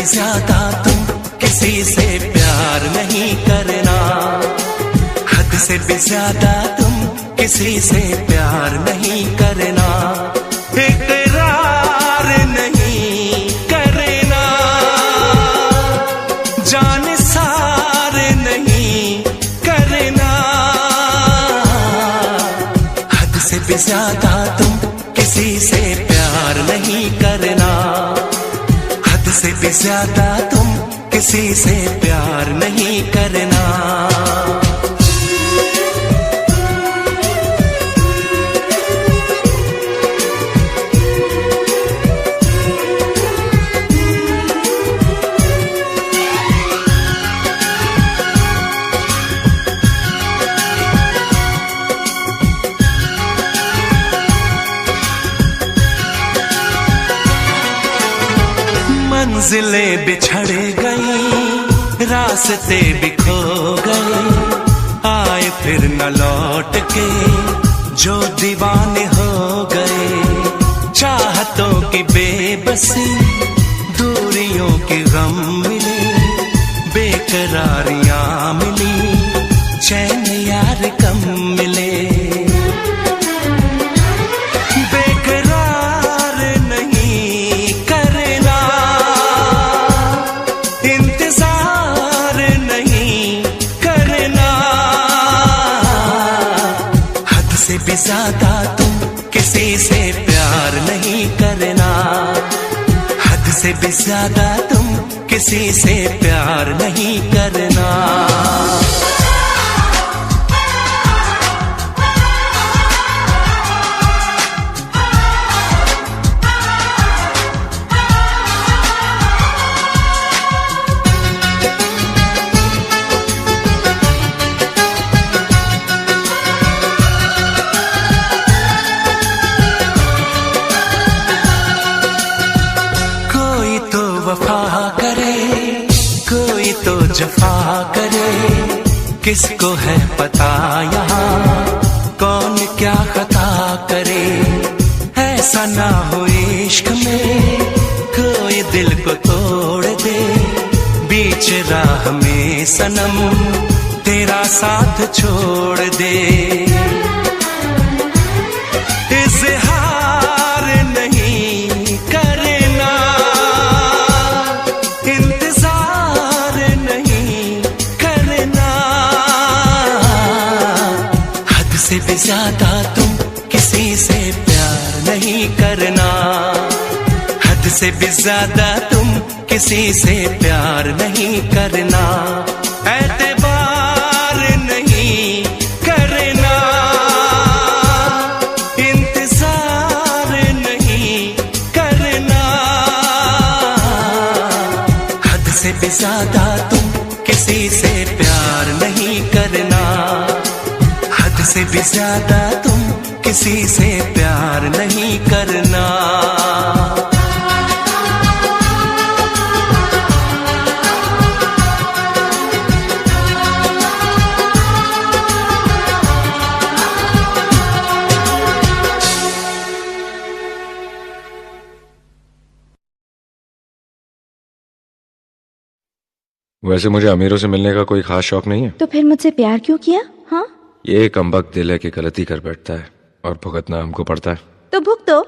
ज्यादा तुम किसी से प्यार नहीं करना, हद से भी ज्यादा तुम किसी से प्यार नहीं करना, इकरार नहीं करना, जान सार नहीं करना, हद से भी ज्यादा तुम किसी से प्यार नहीं करना, हद से भी ज्यादा तुम किसी से प्यार नहीं करना। मंजिलें बिछड़ गई, रास्ते भी खो गए, आए फिर न लौट के जो दीवाने हो गए, चाहतों की बेबसी दूरियों के गम मिले, बेकरारियां मिली, चैन यार कम मिले, ज्यादा तुम किसी से प्यार नहीं करना, हद से भी ज्यादा तुम किसी से प्यार नहीं करना। जफा करे किसको है पता यहाँ कौन क्या खता करे, ऐसा ना हो इश्क में कोई दिल को तोड़ दे, बीच राह में सनम तेरा साथ छोड़ दे, इज़हार नहीं करना, से भी ज्यादा तुम किसी से प्यार नहीं करना, हद से भी ज्यादा तुम किसी से प्यार नहीं करना, एतबार नहीं करना, इंतजार नहीं करना, हद से भी ज्यादा तुम किसी से प्यार नहीं करना, से भी ज्यादा तुम किसी से प्यार नहीं करना। वैसे मुझे अमीरों से मिलने का कोई खास शौक नहीं है। तो फिर मुझसे प्यार क्यों किया? हाँ, ये कमबख्त दिल है कि गलती कर बैठता है और भुगतना हमको पड़ता है। तो भुगतो।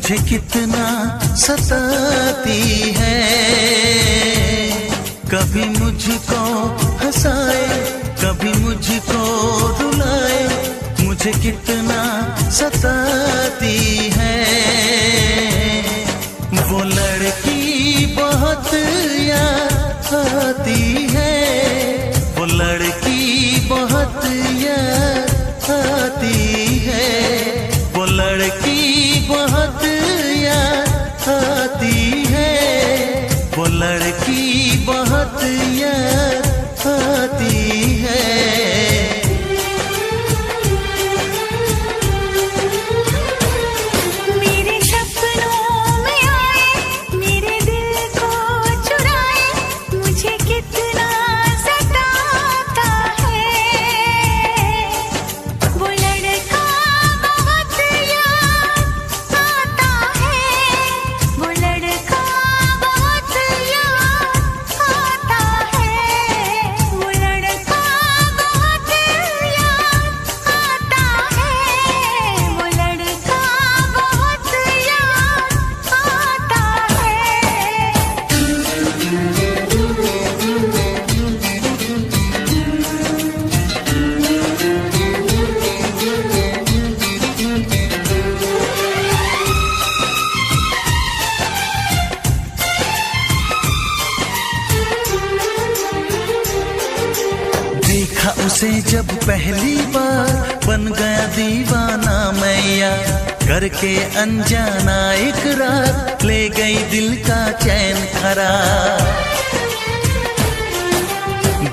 मुझे कितना सताती है। कभी मुझको हंसाए, कभी मुझको रुलाए, मुझे कितना सताती है। वो लड़की बहुत याद आती है, वो लड़की बहुत याद आती है, वो लड़की बहुत याद आती है, वो लड़की बहुत याद आती है। देखा उसे जब पहली बार, बन गया दीवाना मैया, करके अनजाना इकरार, ले गई दिल का चैन करार।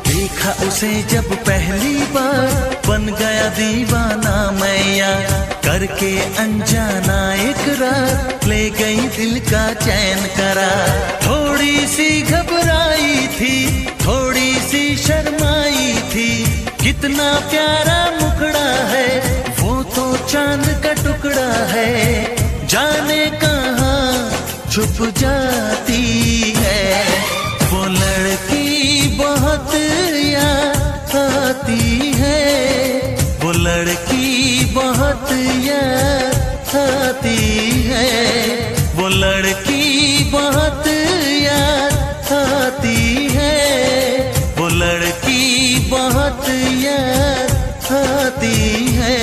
देखा उसे जब पहली बार, बन गया दीवाना मैया, करके अनजाना इकरार, ले गई दिल का चैन करार। थोड़ी सी घबराई थी, थोड़ी सी शर्माई थी, कितना प्यारा मुखड़ा है, वो तो चांद का टुकड़ा है, जाने कहाँ छुप जाती है। वो लड़की बहुत याद आती है, वो लड़की बहुत याद आती है, वो लड़की बहुत याद आती है, वो लड़की बहुत याद आती है।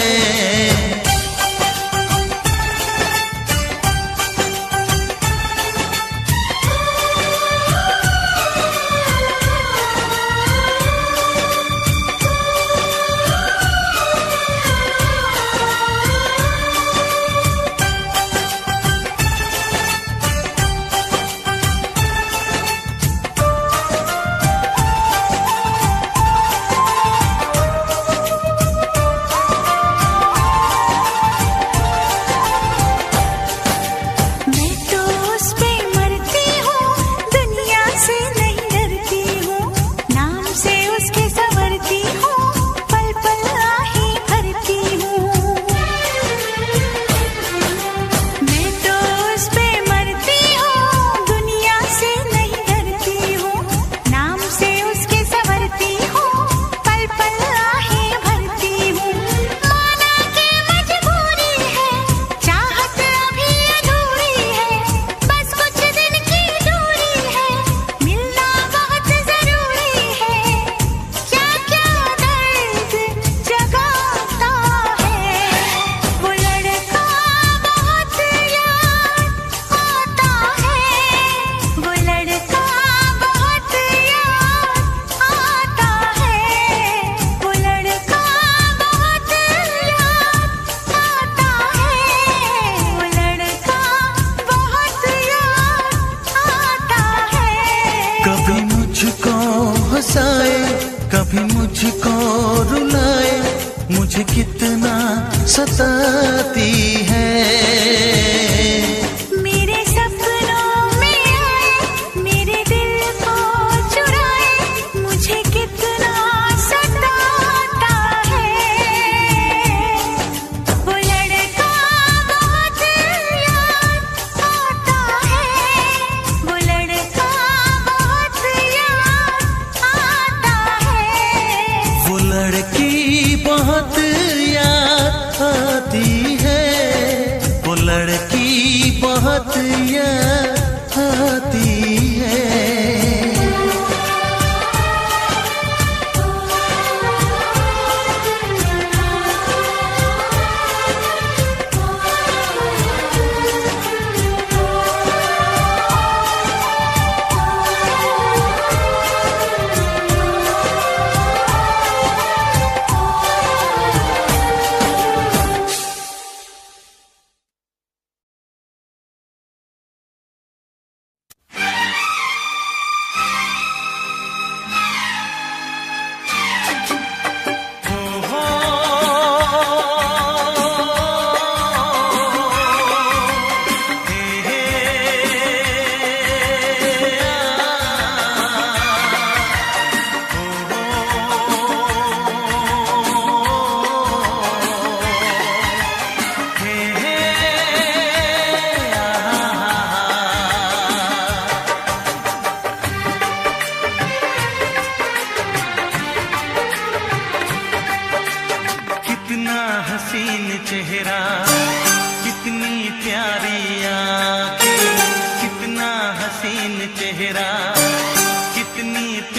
कभी मुझको रुलाए, मुझे कितना सताती है। मेरे सपनों में आए, मेरे दिल को चुराए, मुझे कितना सताता है। वो लड़का बहुत याद आता है, वो लड़का बहुत याद आता है। वो लड़की बहुत याद आती है, वो लड़की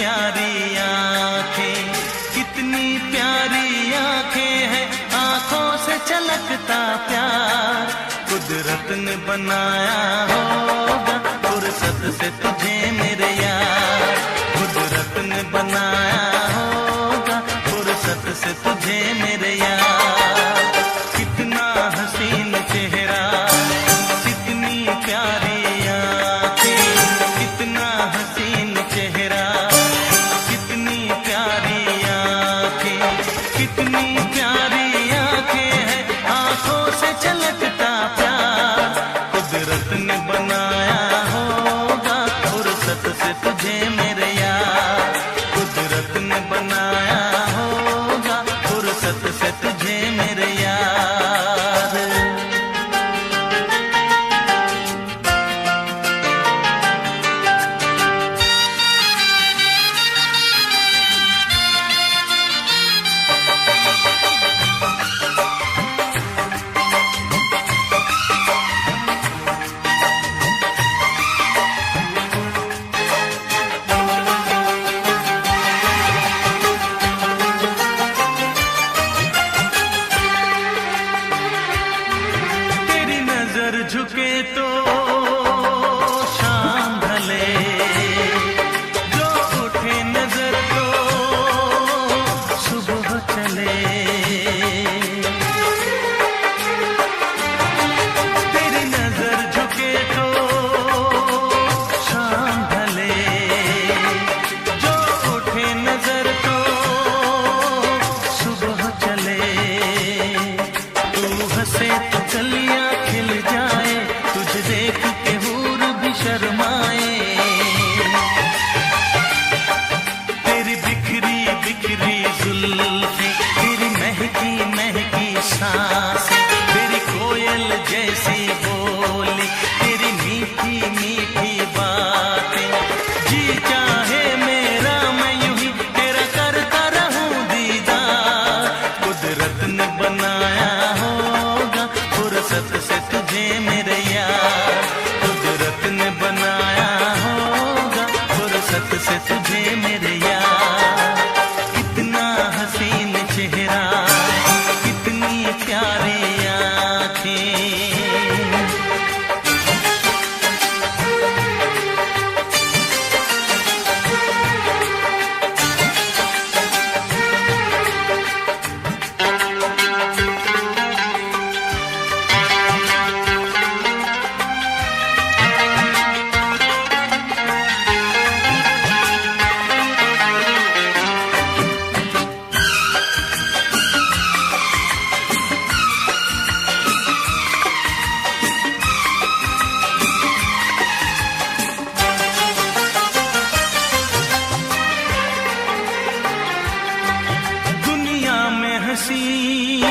प्यारी आंखें, कितनी प्यारी आंखें हैं, आंखों से छलकता प्यार कुदरत ने बनाया होगा फुर्सत से तुझे मेरे यार, कुदरत ने बनाया होगा फुर्सत से तुझे मेरे यार। कितना हसीन चेहरा, कितनी प्यारी आंखें, कितना हसीन चेहरा, कितनी प्यारी आंखें, कितनी प्यारी आंखें हैं, आंखों से छलकता प्यार कुदरत ने बनाया होगा फुर्सत से तुझे मेरे यार, कुदरत ने बनाया होगा फुर्सत से तुझे मेरे यार। झुके तो शाम ढले, जो उठे नजर तो सुबह चले, तेरी नजर झुके तो शाम ढले, जो उठे नजर तो सुबह चले, तू हंसे तो कलियां खिल जाए, तुझे देख के हूर भी शर्माए, तेरी बिखरी बिखरी जुल्फें, तेरी महकी महकी सांसें, तेरी कोयल जैसी बोली, तेरी मीठी मीठी बातें, जी चाहे मेरा मैं यूं ही तेरा करता रहूं दीदार, कुदरत ने बनाया होगा फुर्सत से तुझे मेरे यार, कुदरत ने बनाया होगा फुर्सत से तुझे मेरे यार। कितना हसीन चेहरा, कितनी प्यारी आंखें, हंसी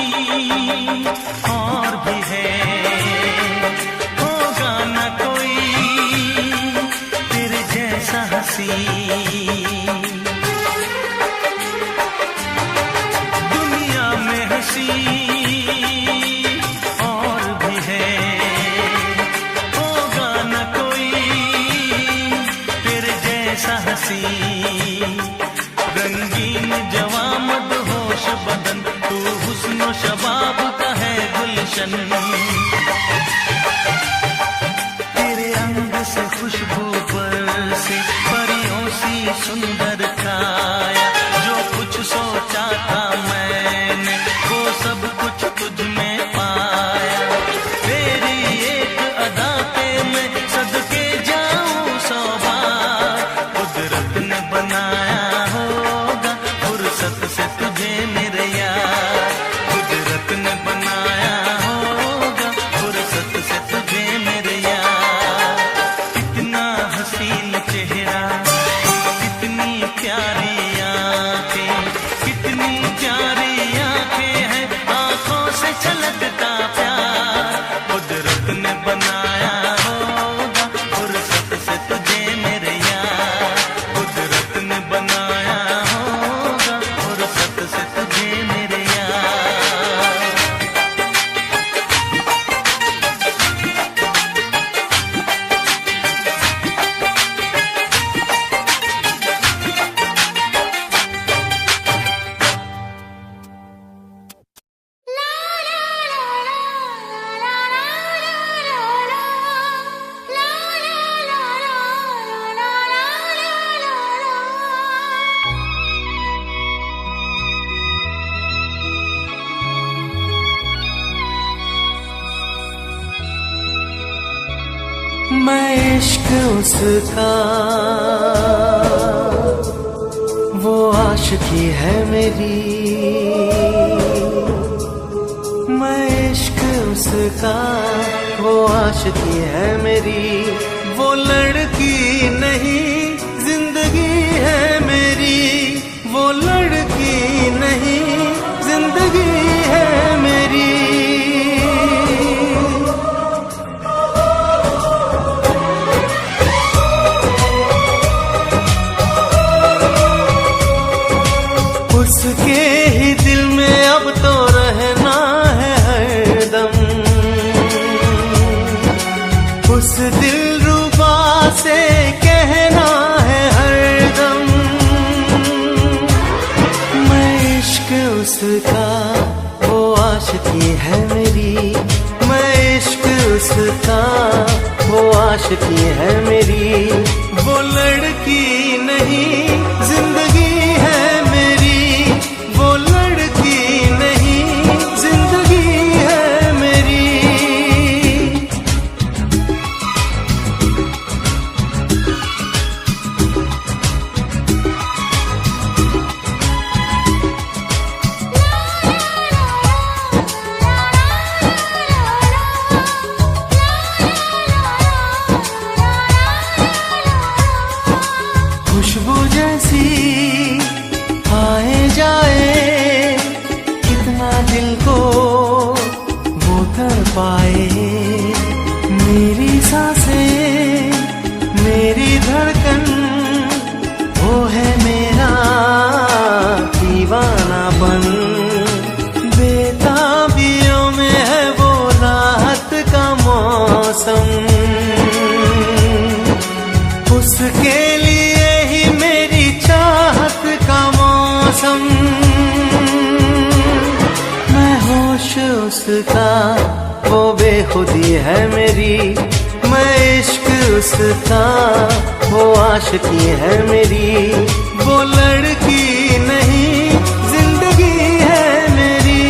और भी है, होगा न कोई तेरे जैसा हंसी, दुनिया में हंसी और भी है, होगा न कोई तेरे जैसा हंसी, रंगीन जवां मदहोश बदन, तू हुस्न शबाब का है गुलशन, तेरे अंग से खुशबू बरसे, परियों सी सुंदर काया, जो कुछ सोचा था मैंने वो सब कुछ तुझ में पाया, तेरी एक अदा पे मैं सदके जाऊं 100 बार, कुदरत ने बनाया होगा फुर्सत से तुझे मेरे यार, कुदरत ने बनाया होगा फुर्सत से तुझे मेरे यार। कितना हसीन चेहरा, कितनी प्यारी आंखें, कितनी प्यारी आंखें हैं, आंखों से छलकता प्यार कुदरत ने बनाया होगा फुर्सत से तुझे मेरे यार, कुदरत ने बनाया इश्क उसका वो आशिकी है मेरी, मैं इश्क उसका वो आशिकी है मेरी, वो लड़की नहीं जिंदगी है मेरी, वो लड़की नहीं जिंदगी है मेरी। उसके ही दिल में अब तो रहना है हरदम, उस दिलरुबा से कहना है हरदम, मैं इश्क उसका वो आशिकी है मेरी, मैं इश्क उसका वो आशिकी है मेरी, वो लड़की नहीं जिंदगी है मेरी, वो लड़की नहीं जिंदगी है मेरी। खुशबू जैसी आए जाए, कितना दिल को वो कर पाए, मेरी सांसें मेरी धड़कन वो है मेरा दीवानापन, बेताबियों में है वो राहत का मौसम, उसके लिए ही मेरी चाहत का मौसम, मैं होश उसका वो बेखुदी है मेरी, मैं इश्क उसका वो आशिकी है मेरी, वो लड़की नहीं जिंदगी है मेरी।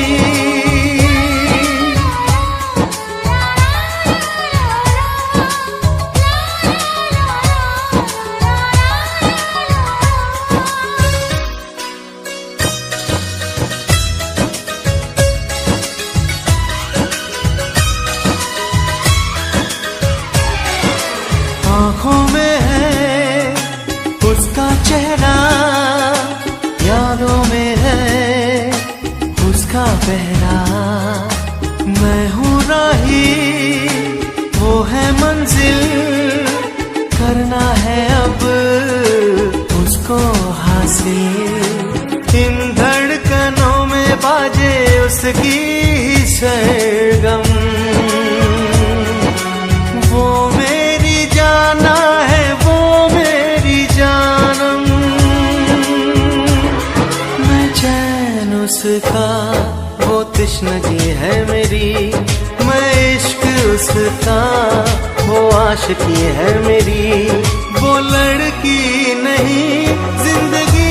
आँखों में है उसका चेहरा, यादों में है उसका पहरा, मैं हूँ राही वो है मंजिल, करना है अब उसको हासिल, इन धड़कनों में बाजे उसकी ही सरगम, वो मेरी जाना है वो मेरी जानम, मैं चैन उसका वो तश्नगी है मेरी, मैं इश्क उसका वो आशिकी है मेरी, वो लड़की नहीं जिंदगी